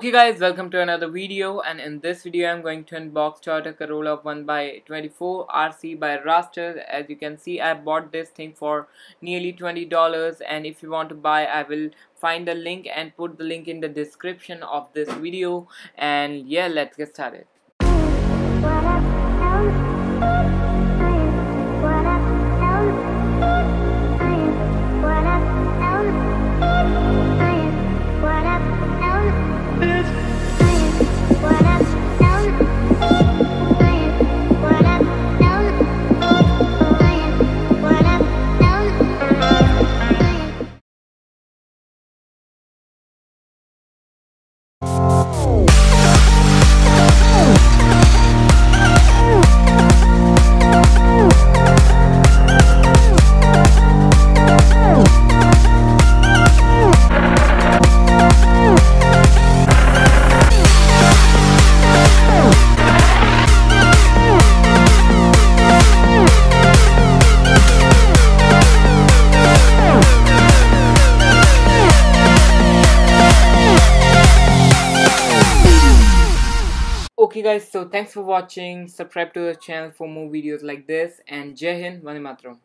Okay guys, welcome to another video, and in this video I'm going to unbox Toyota Corolla 1x24 RC by Raster. As you can see, I bought this thing for nearly $20, and if you want to buy, I will find the link and put the link in the description of this video. And yeah, let's get started. Okay guys, so thanks for watching. Subscribe to the channel for more videos like this, and Jai Hind, Vande Mataram.